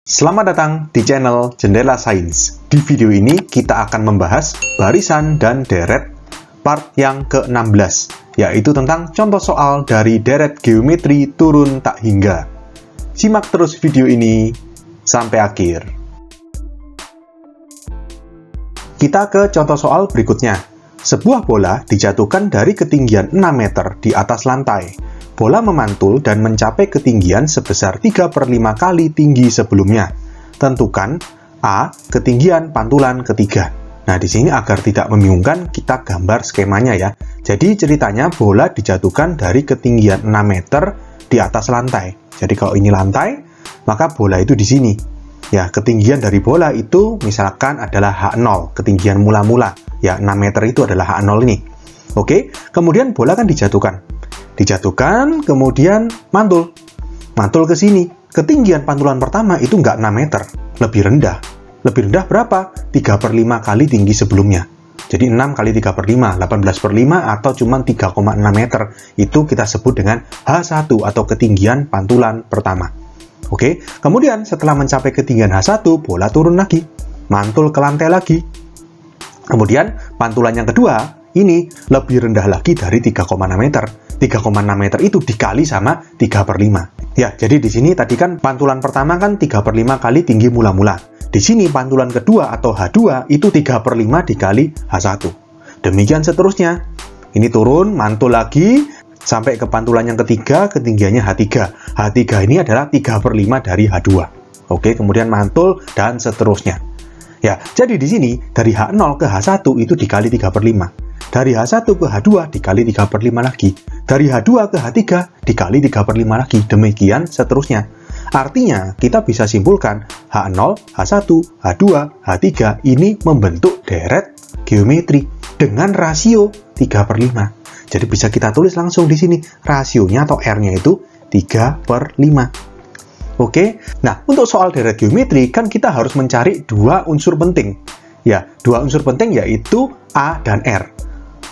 Selamat datang di channel Jendela Sains. Di video ini kita akan membahas barisan dan deret part yang ke-16, yaitu tentang contoh soal dari deret geometri turun tak hingga. Simak terus video ini sampai akhir. Kita ke contoh soal berikutnya. Sebuah bola dijatuhkan dari ketinggian 6 meter di atas lantai. Bola memantul dan mencapai ketinggian sebesar 3/5 kali tinggi sebelumnya. Tentukan A, ketinggian pantulan ketiga. Nah, di sini agar tidak membingungkan, kita gambar skemanya ya. Jadi ceritanya bola dijatuhkan dari ketinggian 6 meter di atas lantai. Jadi kalau ini lantai, maka bola itu di sini. Ya, ketinggian dari bola itu misalkan adalah H0, ketinggian mula-mula. Ya, 6 meter itu adalah H0 ini. Oke, kemudian bola kan dijatuhkan, kemudian mantul ke sini. Ketinggian pantulan pertama itu nggak 6 meter, lebih rendah. Lebih rendah berapa? 3/5 kali tinggi sebelumnya. Jadi 6 kali 3/5, 18/5 atau cuma 3,6 meter. Itu kita sebut dengan H1 atau ketinggian pantulan pertama. Oke, kemudian setelah mencapai ketinggian H1, bola turun lagi, mantul ke lantai lagi. Kemudian pantulan yang kedua, ini lebih rendah lagi dari 3,6 meter. 3,6 meter itu dikali sama 3/5. Ya, jadi di sini tadi kan pantulan pertama kan 3/5 kali tinggi mula-mula. Di sini pantulan kedua atau H2 itu 3/5 dikali H1. Demikian seterusnya. Ini turun, mantul lagi, sampai ke pantulan yang ketiga, ketinggiannya H3. H3 ini adalah 3/5 dari H2. Oke, kemudian mantul, dan seterusnya. Ya, jadi di sini, dari H0 ke H1 itu dikali 3/5. Dari H1 ke H2 dikali 3/5 lagi. Dari H2 ke H3 dikali 3/5 lagi. Demikian seterusnya. Artinya, kita bisa simpulkan H0, H1, H2, H3 ini membentuk deret geometri dengan rasio 3/5. Jadi bisa kita tulis langsung di sini. Rasionya atau R-nya itu 3/5. Oke, nah untuk soal deret geometri kan kita harus mencari dua unsur penting. Ya, dua unsur penting yaitu A dan R.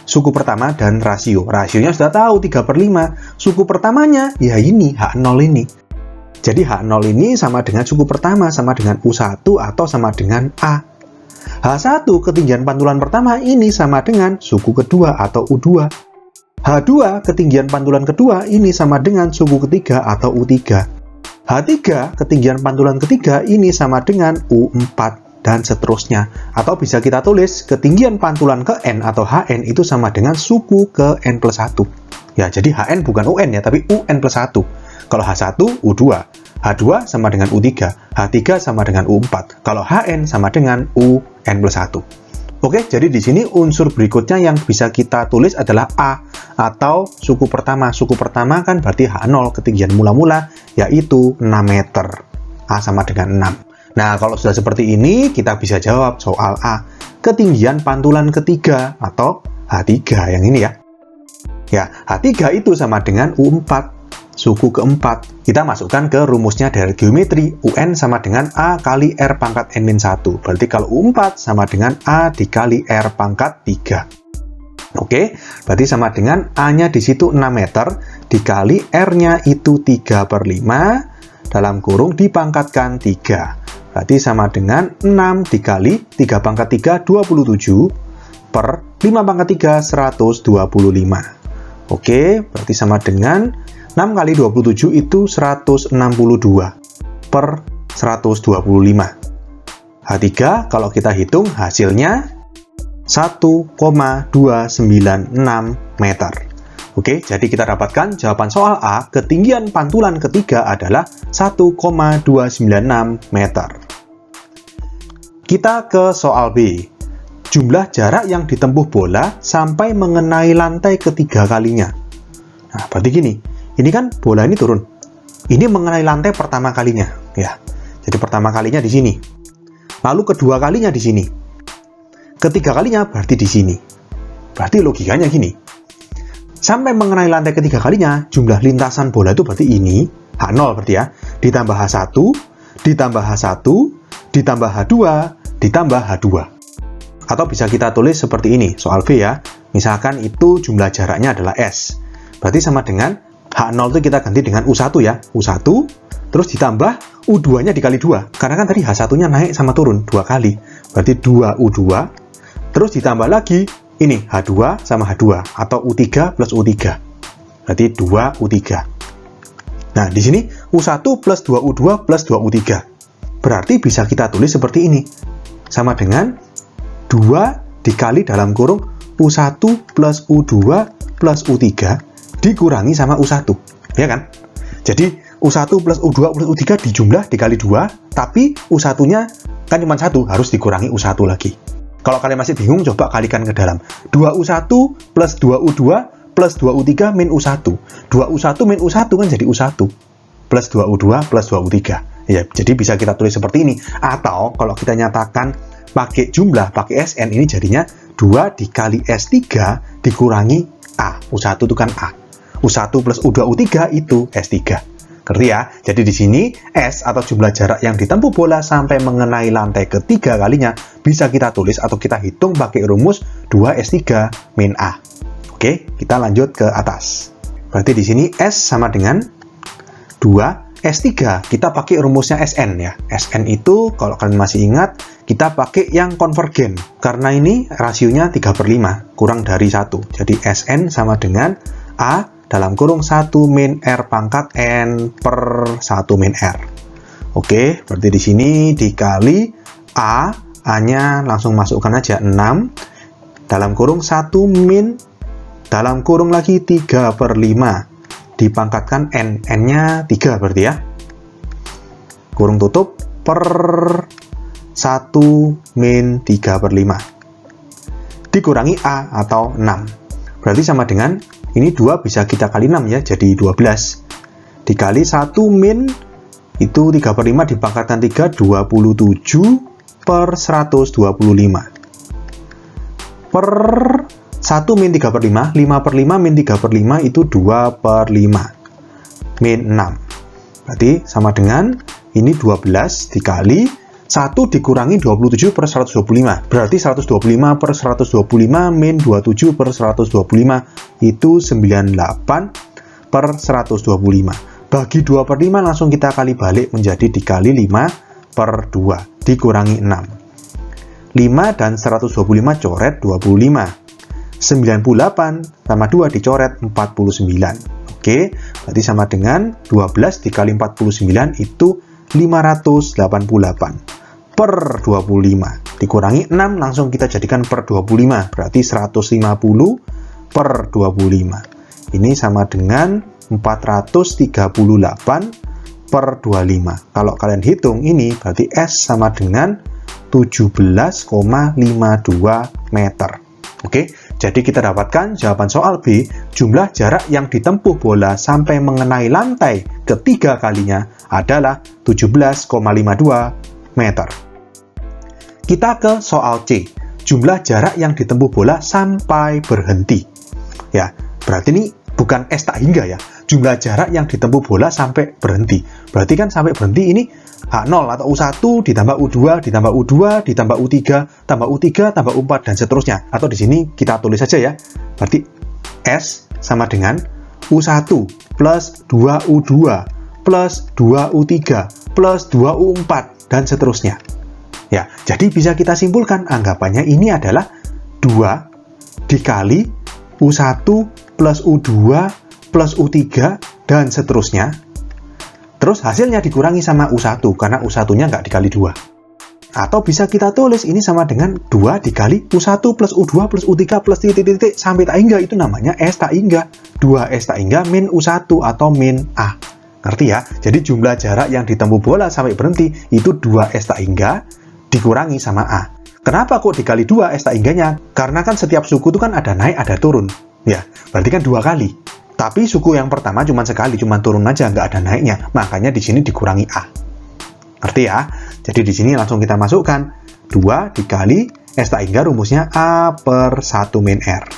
Suku pertama dan rasio. Rasionya sudah tahu 3/5. Suku pertamanya ya ini H0 ini. Jadi H0 ini sama dengan suku pertama, sama dengan U1 atau sama dengan A. H1 ketinggian pantulan pertama ini sama dengan suku kedua atau U2. H2 ketinggian pantulan kedua ini sama dengan suku ketiga atau U3. H3 ketinggian pantulan ketiga ini sama dengan U4. Dan seterusnya. Atau bisa kita tulis ketinggian pantulan ke N atau HN itu sama dengan suku ke N plus 1. Ya, jadi HN bukan UN ya, tapi UN plus 1. Kalau H1, U2. H2 sama dengan U3. H3 sama dengan U4. Kalau HN sama dengan UN plus 1. Oke, jadi di sini unsur berikutnya yang bisa kita tulis adalah A atau suku pertama. Suku pertama kan berarti H0, ketinggian mula-mula, yaitu 6 meter. A sama dengan 6. Nah, kalau sudah seperti ini, kita bisa jawab soal A. Ketinggian pantulan ketiga atau H3 yang ini ya. Ya, H3 itu sama dengan U4, suku keempat. Kita masukkan ke rumusnya dari geometri. UN sama dengan A kali R pangkat N-1. Berarti kalau U4 sama dengan A dikali R pangkat 3. Oke, berarti sama dengan A-nya di situ 6 meter, dikali R-nya itu 3/5, dalam kurung dipangkatkan 3. Berarti sama dengan 6 dikali 3 pangkat 3, 27, per 5 pangkat 3, 125. Oke, berarti sama dengan 6 kali 27 itu 162, per 125. H3, kalau kita hitung hasilnya 1,296 meter. Oke, jadi kita dapatkan jawaban soal A, ketinggian pantulan ketiga adalah 1,296 meter. Kita ke soal B. Jumlah jarak yang ditempuh bola sampai mengenai lantai ketiga kalinya. Nah, berarti gini. Ini kan bola ini turun. Ini mengenai lantai pertama kalinya. Ya, jadi pertama kalinya di sini. Lalu kedua kalinya di sini. Ketiga kalinya berarti di sini. Berarti logikanya gini. Sampai mengenai lantai ketiga kalinya, jumlah lintasan bola itu berarti ini, H0 berarti ya, ditambah H1, ditambah H1, ditambah H2, ditambah H2. Atau bisa kita tulis seperti ini, soal B ya. Misalkan itu jumlah jaraknya adalah S. Berarti sama dengan H0 itu kita ganti dengan U1 ya. U1 terus ditambah U2-nya dikali 2. Karena kan tadi H1-nya naik sama turun 2 kali. Berarti 2U2. Terus ditambah lagi ini H2 sama H2 atau U3 plus U3. Berarti 2U3. Nah, di sini U1 plus 2U2 plus 2U3. Berarti bisa kita tulis seperti ini. Sama dengan 2 dikali dalam kurung U1 plus U2 plus U3 dikurangi sama U1. Ya kan? Jadi U1 plus U2 plus U3 dijumlah dikali 2, tapi U1-nya kan cuma 1, harus dikurangi U1 lagi. Kalau kalian masih bingung, coba kalikan ke dalam. 2U1 plus 2U2 plus 2U3 min U1. 2U1 min U1 kan jadi U1. Plus 2U2 plus 2U3. Ya, jadi bisa kita tulis seperti ini. Atau kalau kita nyatakan pakai jumlah, pakai SN, ini jadinya 2 dikali S3 dikurangi A. U1 itu kan A. U1 plus U2, U3 itu S3. Ngerti ya? Jadi di sini S atau jumlah jarak yang ditempuh bola sampai mengenai lantai ketiga kalinya bisa kita tulis atau kita hitung pakai rumus 2S3 min A. Oke, kita lanjut ke atas. Berarti di sini S sama dengan 2S3. Kita pakai rumusnya SN ya. SN itu kalau kalian masih ingat, kita pakai yang konvergen. Karena ini rasionya 3/5, kurang dari 1. Jadi SN sama dengan A dalam kurung 1 min R pangkat N per 1 min R. Oke, berarti di sini dikali A-nya langsung masukkan aja 6 dalam kurung 1 min dalam kurung lagi 3/5 dipangkatkan N-nya 3 berarti ya. Kurung tutup per 1 min 3/5 dikurangi A atau 6. Berarti sama dengan ini 2 bisa kita kali 6 ya, jadi 12. Dikali 1 min, itu 3/5 dipangkatkan 3, 27 per 125. Per 1 min 3/5, 5/5 min 3/5 itu 2/5. Min 6. Berarti sama dengan ini 12 dikali 1 dikurangi 27 per 125. Berarti 125 per 125 min 27 per 125 itu 98 per 125. Bagi 2/5 langsung kita kali balik menjadi dikali 5 per 2 dikurangi 6. 5 dan 125 coret 25. 98 sama 2 dicoret 49. Oke, berarti sama dengan 12 dikali 49 itu 588 per 25 dikurangi 6 langsung kita jadikan per 25, berarti 150 per 25. Ini sama dengan 438 per 25. Kalau kalian hitung ini berarti S sama dengan 17,52 meter. Oke, jadi kita dapatkan jawaban soal B, jumlah jarak yang ditempuh bola sampai mengenai lantai ketiga kalinya adalah 17,52 meter. Kita ke soal C, jumlah jarak yang ditempuh bola sampai berhenti. Ya, berarti ini bukan S tak hingga ya, jumlah jarak yang ditempuh bola sampai berhenti. Berarti kan sampai berhenti ini H0 atau U1 ditambah U2 ditambah U2 ditambah U3 tambah U3 tambah U4 dan seterusnya. Atau di sini kita tulis saja ya. Berarti S sama dengan U1 plus 2U2 plus 2U3 plus 2U4 dan seterusnya. Ya, jadi bisa kita simpulkan anggapannya ini adalah 2 dikali U1 plus U2 plus U3 dan seterusnya. Terus hasilnya dikurangi sama U1 karena U1-nya nggak dikali 2. Atau bisa kita tulis ini sama dengan 2 dikali U1 plus U2 plus U3 plus titik-titik sampai tak hingga, itu namanya S tak hingga. 2S tak hingga min U1 atau min A. Ngerti ya? Jadi jumlah jarak yang ditempuh bola sampai berhenti itu 2S tak hingga dikurangi sama A. Kenapa kok dikali 2 S tak hingganya? Karena kan setiap suku itu kan ada naik ada turun. Ya, berarti kan 2 kali. Tapi suku yang pertama cuma sekali, cuma turun aja, nggak ada naiknya. Makanya di sini dikurangi A. Ngerti ya? Jadi di sini langsung kita masukkan 2 dikali S tak hingga rumusnya A per 1 min R.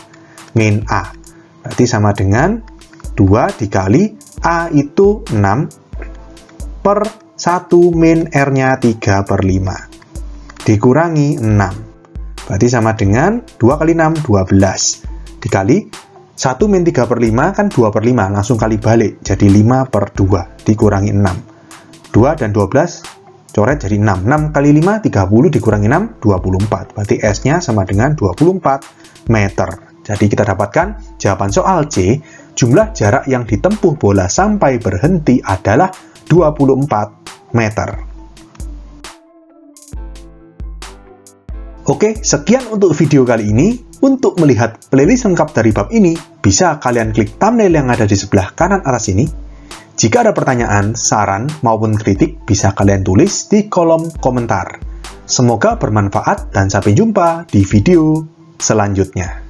Min A. Berarti sama dengan 2 dikali A itu 6 per 1 min R-nya 3 per 5. Dikurangi 6. Berarti sama dengan 2 kali 6, 12. Dikali 1 min 3 per 5 kan 2 per 5, langsung kali balik, jadi 5 per 2, dikurangi 6. 2 dan 12 coret jadi 6. 6 kali 5, 30 dikurangi 6, 24. Berarti S-nya sama dengan 24 meter. Jadi kita dapatkan jawaban soal C, jumlah jarak yang ditempuh bola sampai berhenti adalah 24 meter. Oke, sekian untuk video kali ini. Untuk melihat playlist lengkap dari bab ini, bisa kalian klik thumbnail yang ada di sebelah kanan atas ini. Jika ada pertanyaan, saran, maupun kritik, bisa kalian tulis di kolom komentar. Semoga bermanfaat dan sampai jumpa di video selanjutnya.